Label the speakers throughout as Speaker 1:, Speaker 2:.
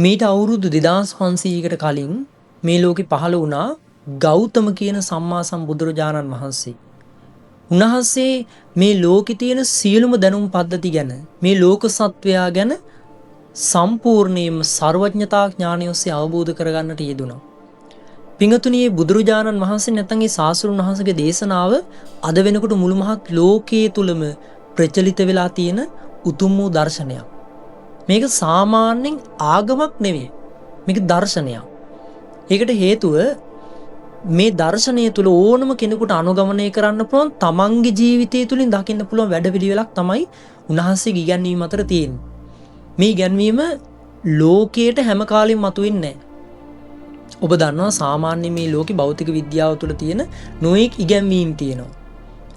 Speaker 1: මීට අවුරුදු 2500කට කලින් මේ ලෝකෙ පහළ වුණා ගෞතම කියන සම්මා සම්බුදුරජාණන් වහන්සේ. උන්වහන්සේ මේ ලෝකෙ තියෙන සියලුම දැනුම් පද්ධති ගැන මේ ලෝක සත්වයා ගැන සම්පූර්ණයෙන්ම සර්වඥතා ඥානය ඔස්සේ අවබෝධ කරගන්නට යෙදුණා. පිංගතුණී බුදුරජාණන් වහන්සේ නැත්නම් ඒ ශාස්ත්‍රඥ වහන්සේගේ දේශනාව අද වෙනකොට මුළු මහත් ලෝකයේ තුලම ප්‍රචලිත වෙලා තියෙන උතුම් වූ දර්ශනයක්. මේක සාමාන්‍යයෙන් ආගමක් නෙවෙයි. මේක දර්ශනයක්. ඒකට හේතුව මේ දර්ශනය තුල ඕනම කෙනෙකුට අනුගමනය කරන්න පුළුවන් තමන්ගේ ජීවිතය තුලින් දකින්න පුළුවන් වැඩපිළිවෙලක් තමයි උන්වහන්සේගේ ඉගැන්වීම අතර තියෙන්නේ. මේ ඉගැන්වීම ලෝකයට හැම කාලෙම මතුවෙන්නේ නැහැ. ඔබ දන්නවා සාමාන්‍ය මේ ලෝකේ භෞතික විද්‍යාව තුළ තියෙන නොඑක් ඉගැන්වීම් තියෙනවා.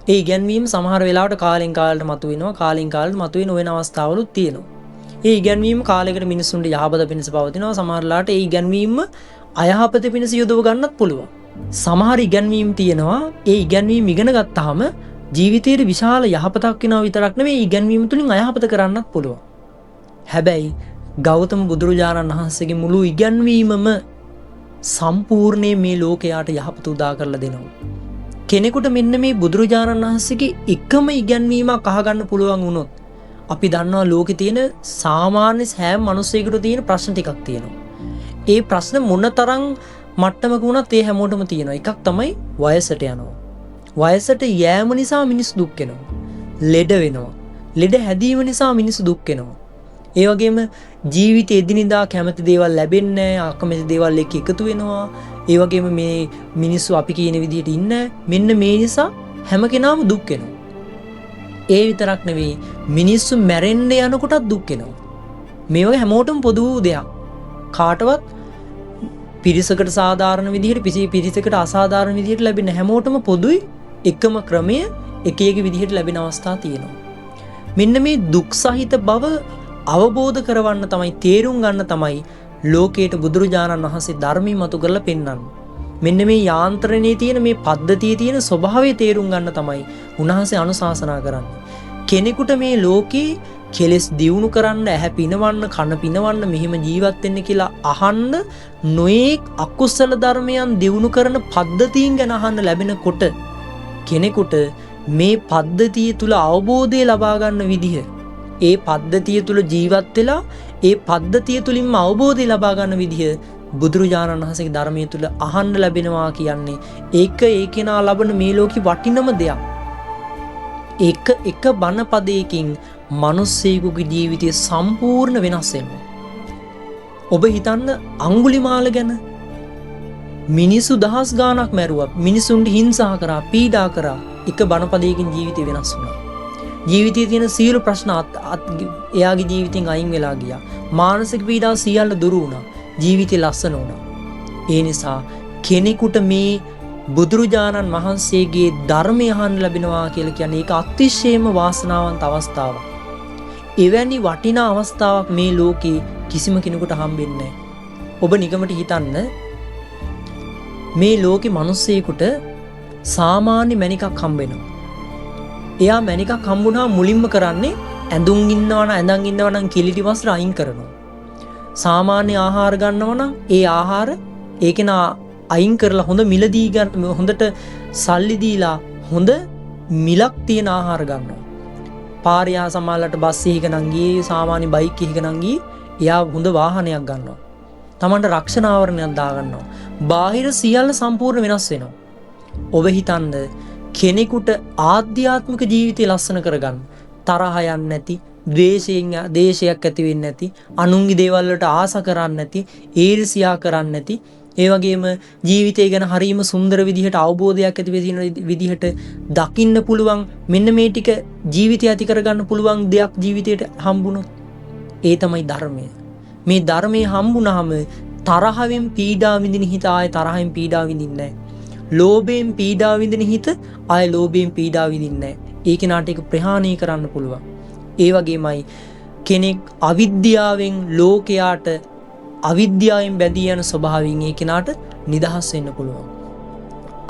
Speaker 1: ඒ ඉගැන්වීම් සමහර වෙලාවට කාලෙන් කාලට මතුවෙනවා, කාලෙන් කාලට මතුවෙන වෙන අවස්ථාවලුත් තියෙනවා. ඒ ඉගැන්වීම කාලයකට මිනිසුන්ට යහපත පිණිස පවතිනවා. සමහරලාට ඒ ඉගැන්වීම අයහපත පිණිස යොදව ගන්නත් පුළුවන්. සමහර ඉගැන්වීම් තියෙනවා ඒ ඉගැන්වීම් ඉගෙන ගත්තාම ජීවිතේට විශාල යහපතක් වෙනවා විතරක් නෙවෙයි ඉගැන්වීම් තුලින් අයහපත කරන්නත් පුළුවන්. හැබැයි ගෞතම බුදුරජාණන් වහන්සේගේ මුළු ඉගැන්වීමම සම්පූර්ණයෙන් මේ ලෝකයට යහපත උදා කරලා දෙනවා. කෙනෙකුට මෙන්න මේ බුදුරජාණන් වහන්සේගේ එකම ඉගැන්වීමක් අහගන්න පුළුවන් වුණොත් අපි දන්නවා ලෝකේ තියෙන සාමාන්‍ය සෑම මිනිසෙකුට තියෙන ප්‍රශ්න ටිකක් තියෙනවා. ඒ ප්‍රශ්න මොනතරම් මට්ටමක වුණත් ඒ හැමෝටම තියෙනවා. එකක් තමයි වයසට යනවා. වයසට යෑම නිසා මිනිස්සු දුක් වෙනවා. ලෙඩ වෙනවා. ලෙඩ හැදීම නිසා මිනිස්සු දුක් වෙනවා. ඒ වගේම ජීවිතේ එදිනෙදා කැමති දේවල් ලැබෙන්නේ නැහැ, අකමැති දේවල් එක්ක එකතු වෙනවා. ඒ වගේම මේ මිනිස්සු අපි කියන විදිහට ඉන්නේ මෙන්න මේ නිසා හැම කෙනාම දුක් වෙනවා. ඒ විතරක් නෙවෙයි මිනිස්සු මැරෙන්න යනකොටත් දුක් වෙනවා. මේ වගේ හැමෝටම පොදු දෙයක්. කාටවත් පිරිසකට සාධාරණ විදිහට පිරිසකට අසාධාරණ විදිහට ලැබෙන හැමෝටම පොදුයි එකම ක්‍රමය එක එක විදිහට ලැබෙන අවස්ථා තියෙනවා. මෙන්න මේ දුක් සහිත බව අවබෝධ කරවන්න තමයි තේරුම් ගන්න තමයි ලෝකයට බුදුරජාණන් වහන්සේ ධර්මී මතු කරලා පෙන්වන්නේ. මෙන්න මේ යාන්ත්‍රණයේ තියෙන මේ පද්ධතියේ තියෙන ස්වභාවය තේරුම් ගන්න තමයි උන්වහන්සේ අනුශාසනා කරන්නේ. කෙනෙකුට මේ ලෝකේ කෙලෙස් දියුණු කරන්න, ඇහැ පිනවන්න, කන පිනවන්න, මෙහිම ජීවත් වෙන්න කියලා අහන්න නොඑක් අකුසල ධර්මයන් දියුණු කරන පද්ධතීන් ගැන අහන්න ලැබෙනකොට කෙනෙකුට මේ පද්ධතිය තුල අවබෝධය ලබා ගන්න විදිහ, ඒ පද්ධතිය තුල ජීවත් වෙලා ඒ පද්ධතිය තුලින්ම අවබෝධය ලබා ගන්න විදිහ බුදුරජාණන් වහන්සේගේ ධර්මයේ තුල අහන්න ලැබෙනවා කියන්නේ ඒක ඒ කෙනා ලබන මේ ලෝකේ වටිනම දෙයක්. එක බණ පදයකින් මිනිස්සෙකුගේ ජීවිතය සම්පූර්ණ වෙනස් වෙනවා. ඔබ හිතන්න අඟුලිමාල ගැන මිනිසු දහස් ගාණක් මැරුවා, මිනිසුන්ට හිංසා කරා, පීඩා කරා, එක බණ පදයකින් ජීවිතය වෙනස් වුණා. ජීවිතයේ තියෙන සියලු ප්‍රශ්න එයාගේ ජීවිතෙන් අයින් වෙලා ගියා. මානසික පීඩා සියල්ල දුරු වුණා. ජීවිතය ලස්සන වුණා. ඒ නිසා කෙනෙකුට මේ බුදුරජාණන් වහන්සේගේ ධර්මය අහන්න ලැබෙනවා කියලා කියන්නේ ඒක අතිශයම වාසනාවන්ත අවස්ථාවක්. එවැනි වටිනා අවස්ථාවක් මේ ලෝකේ කිසිම කෙනෙකුට හම්බෙන්නේ නැහැ. ඔබ නිකමට හිතන්න මේ ලෝකේ මිනිස්සෙකුට සාමාන්‍ය මණිකක් හම්බ වෙනවා. එයා මණිකක් හම්බුණා මුලින්ම කරන්නේ ඇඳන් ඉන්නවා නම් කිලිටි වස්ත්‍ර අයින් කරනවා. සාමාන්‍ය ආහාර ගන්නවා නම් ඒ ආහාර ඒකේන අයින් කරලා හොඳ මිලදී ගන්න, හොඳට සල්ලි දීලා හොඳ මිලක් තියෙන ආහාර ගන්නවා. පාරියා සමාලලට බස් එකක නම් ගියේ, සාමාන්‍ය බයික් එකක නම් ගියේ එයා හොඳ වාහනයක් ගන්නවා. Tamanට රක්ෂණ ආවරණයක් දා ගන්නවා. බාහිර සියල්ල සම්පූර්ණ වෙනස් වෙනවා. ඔබ හිතන්න කෙනෙකුට ආධ්‍යාත්මික ජීවිතය ලස්සන කරගන්න, තරහ යන්නේ නැති, ද්වේෂයක් ඇති වෙන්නේ නැති, අනුන්ගේ දේවල් වලට ආස කරන්නේ නැති, ඊර්ෂ්‍යා කරන්නේ නැති, ඒ වගේම ජීවිතය ගැන හරීම සුන්දර විදිහට අවබෝධයක් ඇති වෙන විදිහට දකින්න පුළුවන්, මෙන්න මේ ටික ජීවිතය ඇති කරගන්න පුළුවන් දෙයක් ජීවිතයට හම්බුනොත් ඒ තමයි ධර්මය. මේ ධර්මයේ හම්බුනහම තරහෙන් පීඩා විඳින හිත ආය තරහෙන් පීඩා විඳින්නේ නැහැ. ලෝභයෙන් පීඩා විඳින හිත ආය ලෝභයෙන් පීඩා විඳින්නේ නැහැ. ඒ කෙනාට ඒක ප්‍රහාණය කරන්න පුළුවන්. ඒ වගේමයි කෙනෙක් අවිද්‍යාවෙන් ලෝකයාට අවිද්‍යාවෙන් බැඳී යන ස්වභාවයෙන් ඒ කෙනාට නිදහස් වෙන්න පුළුවන්.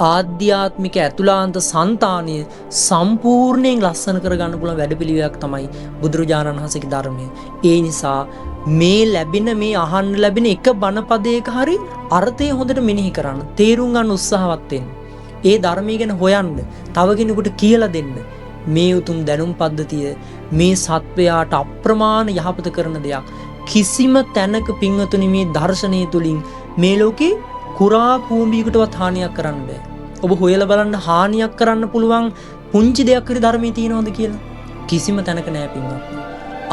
Speaker 1: ආධ්‍යාත්මික ඇතුළාන්ත సంతානය සම්පූර්ණයෙන් ලස්සන කරගන්න පුළුවන් වැඩපිළිවෙලක් තමයි බුදුරජාණන් වහන්සේගේ ධර්මය. ඒ නිසා මේ ලැබෙන මේ අහන්න ලැබෙන එක බණ පදයක හරි අර්ථය හොඳට මෙනෙහි කරන්න. තේරුම් ගන්න උත්සාහවත් වෙන්න. ඒ ධර්මය ගැන හොයන්න. තව කෙනෙකුට කියලා දෙන්න. මේ උතුම් දැනුම් පද්ධතිය මේ සත්වයාට අප්‍රමාණ යහපත කරන දෙයක්. කිසිම තැනක පින්වතුනි මේ දර්ශනය තුලින් මේ ලෝකේ කුරා කූඹියකටවත් හානියක් කරන්න බෑ. ඔබ හොයලා බලන්න හානියක් කරන්න පුළුවන් පුංචි දෙයක් හරි ධර්මයේ තියෙනවද කියලා? කිසිම තැනක නෑ පින්වත්නි.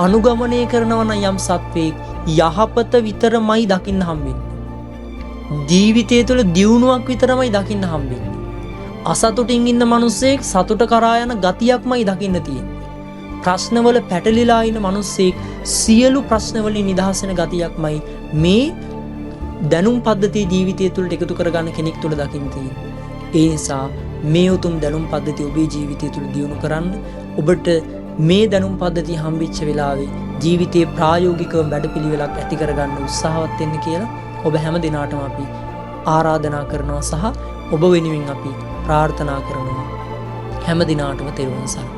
Speaker 1: අනුගමනය කරනවා නම් යම් සත්වෙක් යහපත විතරමයි දකින්න හම්බෙන්නේ. ජීවිතය තුළ දියුණුවක් විතරමයි දකින්න හම්බෙන්නේ. අසතුටින් ඉන්න මිනිස්සෙක් සතුට කරා යන ගතියක්මයි දකින්න තියෙන්නේ. ප්‍රශ්නවල පැටලිලා ඉන්න මිනිස්සෙක් සියලු ප්‍රශ්නවලින් නිදහස් වෙන ගතියක්මයි මේ දැනුම් පද්ධතිය ජීවිතය තුළට එකතු කරගන්න කෙනෙක් තුළ දකින්න තියෙන්නේ. ඒ නිසා මේ උතුම් දැනුම් පද්ධතිය ඔබේ ජීවිතය තුළ දියුණු කරන්න. ඔබට මේ දැනුම් පද්ධතිය හම්බෙච්ච වෙලාවේ ජීවිතයේ ප්‍රායෝගිකව වැඩපිළිවෙලක් ඇති කරගන්න උත්සාහවත් වෙන්න කියලා ඔබ හැම දිනාටම අපි ආරාධනා කරනවා සහ ඔබ වෙනුවෙන් අපි ප්‍රාර්ථනා කරනවා. හැම දිනාටම තෙරුවන් සරණයි.